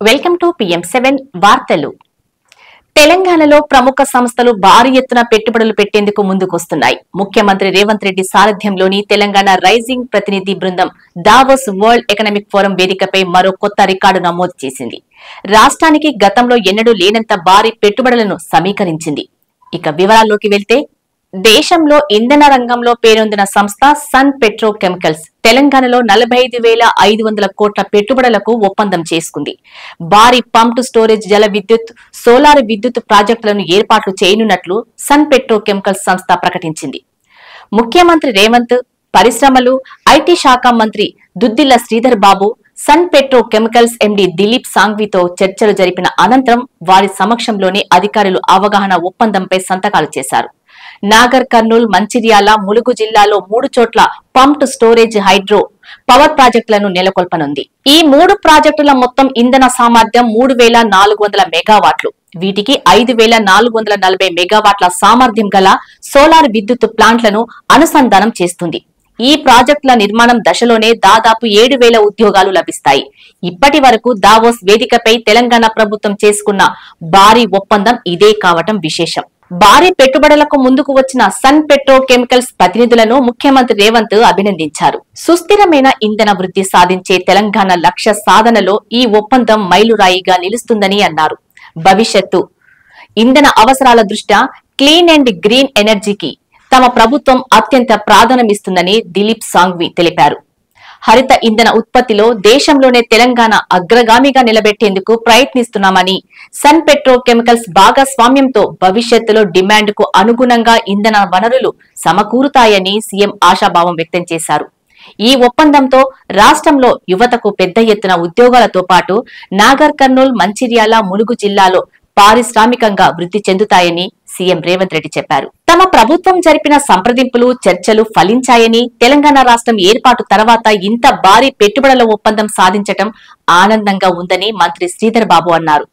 Welcome to PM7 వార్తలు. తెలంగాణలో ప్రముఖ సంస్థలు భారీ ఎత్తున పెట్టుబడులు పెట్టేందుకు ముందుకొస్తున్నాయి. ముఖ్యమంత్రి రేవంత్ రెడ్డి సారథ్యంలోని తెలంగాణ రైజింగ్ ప్రతినిధి బృందం దావోస్ వరల్డ్ ఎకనామిక్ ఫోరం వేదికపై మరో కొత్త రికార్డు నమోదు చేసింది. రాష్ట్రానికి గతంలో ఎన్నడూ లేనంత భారీ పెట్టుబడులను సమీకరించింది. ఇక వివరాల్లోకి వెళ్తే, దేశంలో ఇంధన రంగంలో పేరొందిన సంస్థ సన్ పెట్రో కెమికల్స్ తెలంగాణలో 45,500 కోట్ల పెట్టుబడులకు ఒప్పందం చేసుకుంది. భారీ పంప్డ్ స్టోరేజ్ జల విద్యుత్, సోలార్ విద్యుత్ ప్రాజెక్టులను ఏర్పాట్లు చేయనున్నట్లు సన్ పెట్రో కెమికల్స్ సంస్థ ప్రకటించింది. ముఖ్యమంత్రి రేవంత్, పరిశ్రమలు, ఐటీ శాఖ మంత్రి Duddilla Sridhar Babu Sun Petrochemicals MD Dilip సాంఘ్వితో చర్చలు జరిపిన అనంతరం వారి సమక్షంలోనే అధికారులు అవగాహన ఒప్పందంపై సంతకాలు చేశారు. నాగర్ కర్నూల్, మంచిర్యాల, ములుగు జిల్లాలో 3 చోట్ల పంప్డ్ స్టోరేజ్ హైడ్రో పవర్ ప్రాజెక్టులను నెలకొల్పనుంది. ఈ 3 ప్రాజెక్టుల మొత్తం ఇంధన సామర్థ్యం 3,400 మెగావాట్లు. వీటికి 5,440 మెగావాట్ల సామర్థ్యం గల సోలార్ విద్యుత్ ప్లాంట్లను అనుసంధానం చేస్తుంది. ఈ ప్రాజెక్టుల నిర్మాణం దశలోనే దాదాపు 7,000 ఉద్యోగాలు లభిస్తాయి. ఇప్పటి వరకు దావోస్ వేదికపై తెలంగాణ ప్రభుత్వం చేసుకున్న భారీ ఒప్పందం ఇదే కావటం విశేషం. భారీ పెట్టుబడులకు ముందుకు వచ్చిన సన్ పెట్రో కెమికల్స్ ప్రతినిధులను ముఖ్యమంత్రి రేవంత్ అభినందించారు. సుస్థిరమైన ఇంధన వృద్ధి సాధించే తెలంగాణ లక్ష్య సాధనలో ఈ ఒప్పందం మైలురాయిగా నిలుస్తుందని అన్నారు. భవిష్యత్తు ఇంధన అవసరాల దృష్ట్యా క్లీన్ అండ్ గ్రీన్ ఎనర్జీకి తమ ప్రభుత్వం అత్యంత ప్రాధాన్యమిస్తుందని దిలీప్ సాంఘ్వి తెలిపారు. హరిత ఇంధన ఉత్పత్తిలో దేశంలోనే తెలంగాణ అగ్రగామిగా నిలబెట్టేందుకు ప్రయత్నిస్తున్నామని, సన్ పెట్రో కెమికల్స్ భాగస్వామ్యంతో భవిష్యత్తులో డిమాండ్కు అనుగుణంగా ఇంధన వనరులు సమకూరుతాయని సీఎం ఆశాభావం వ్యక్తం చేశారు. ఈ ఒప్పందంతో రాష్ట్రంలో యువతకు పెద్ద ఎత్తున ఉద్యోగాలతో పాటు నాగర్ కర్నూల్, మంచిర్యాల, ములుగు జిల్లాలో పారిశ్రామికంగా వృద్ధి చెందుతాయని సీఎం రేవంత్ రెడ్డి చెప్పారు. తమ ప్రభుత్వం జరిపిన సంప్రదింపులు, చర్చలు ఫలించాయని, తెలంగాణ రాష్ట్రం ఏర్పాటు తర్వాత ఇంత భారీ పెట్టుబడుల ఒప్పందం సాధించటం ఆనందంగా ఉందని మంత్రి శ్రీధర్ బాబు అన్నారు.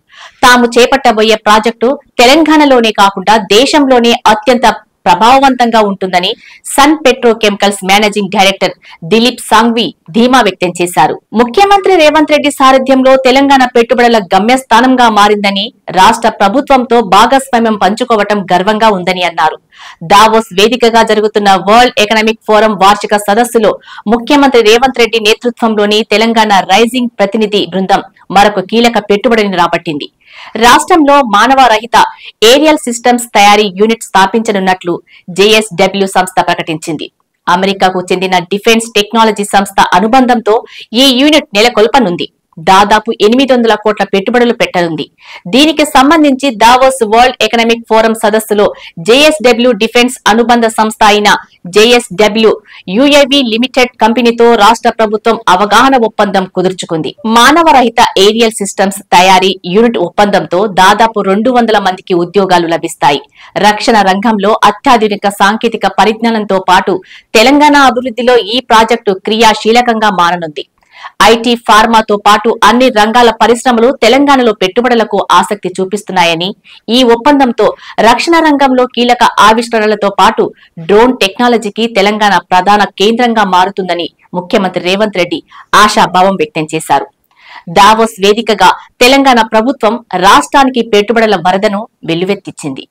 తాము చేపట్టబోయే ప్రాజెక్టు తెలంగాణలోనే కాకుండా దేశంలోనే అత్యంత ప్రభావవంతంగా ఉంటుందని Sun Petrochemicals managing director Dilip Sanghvi ధీమా వ్యక్తం చేశారు. ముఖ్యమంత్రి రేవంత్ రెడ్డి సారథ్యంలో తెలంగాణ పెట్టుబడుల గమ్యస్థానంగా మారిందని, రాష్ట్ర ప్రభుత్వంతో భాగస్వామ్యం పంచుకోవటం గర్వంగా ఉందని అన్నారు. దావోస్ వేదికగా జరుగుతున్న వరల్డ్ ఎకనామిక్ ఫోరం వార్షిక సదస్సులో ముఖ్యమంత్రి రేవంత్ రెడ్డి నేతృత్వంలోని తెలంగాణ రైజింగ్ ప్రతినిధి బృందం మరొక కీలక పెట్టుబడిని రాబట్టింది. రాష్ట్రంలో మానవ రహిత ఏరియల్ సిస్టమ్స్ తయారీ యూనిట్ స్థాపించనున్నట్లు JSW సంస్థ ప్రకటించింది. అమెరికాకు చెందిన డిఫెన్స్ టెక్నాలజీ సంస్థ అనుబంధంతో ఈ యూనిట్ నెలకొల్పనుంది. దాదాపు 800 కోట్ల పెట్టుబడులు పెట్టనుంది. దీనికి సంబంధించి దావోస్ వరల్డ్ ఎకనామిక్ ఫోరం సదస్సులో JSW డిఫెన్స్ అనుబంధ సంస్థ అయిన JSW UAV లిమిటెడ్ కంపెనీతో రాష్ట్ర ప్రభుత్వం అవగాహన ఒప్పందం కుదుర్చుకుంది. మానవ రహిత ఏరియల్ సిస్టమ్స్ తయారీ యూనిట్ ఒప్పందంతో దాదాపు 200 మందికి ఉద్యోగాలు లభిస్తాయి. రక్షణ రంగంలో అత్యాధునిక సాంకేతిక పరిజ్ఞానంతో పాటు తెలంగాణ అభివృద్ధిలో ఈ ప్రాజెక్టు క్రియాశీలకంగా మారనుంది. ఐటీ, ఫార్మాతో పాటు అన్ని రంగాల పరిశ్రమలు తెలంగాణలో పెట్టుబడులకు ఆసక్తి చూపిస్తున్నాయని, ఈ ఒప్పందంతో రక్షణ రంగంలో కీలక ఆవిష్కరణలతో పాటు డ్రోన్ టెక్నాలజీకి తెలంగాణ ప్రధాన కేంద్రంగా మారుతుందని ముఖ్యమంత్రి రేవంత్ రెడ్డి ఆశాభావం వ్యక్తం చేశారు. దావోస్ వేదికగా తెలంగాణ ప్రభుత్వం రాష్ట్రానికి పెట్టుబడుల వరదను వెల్లువెత్తించింది.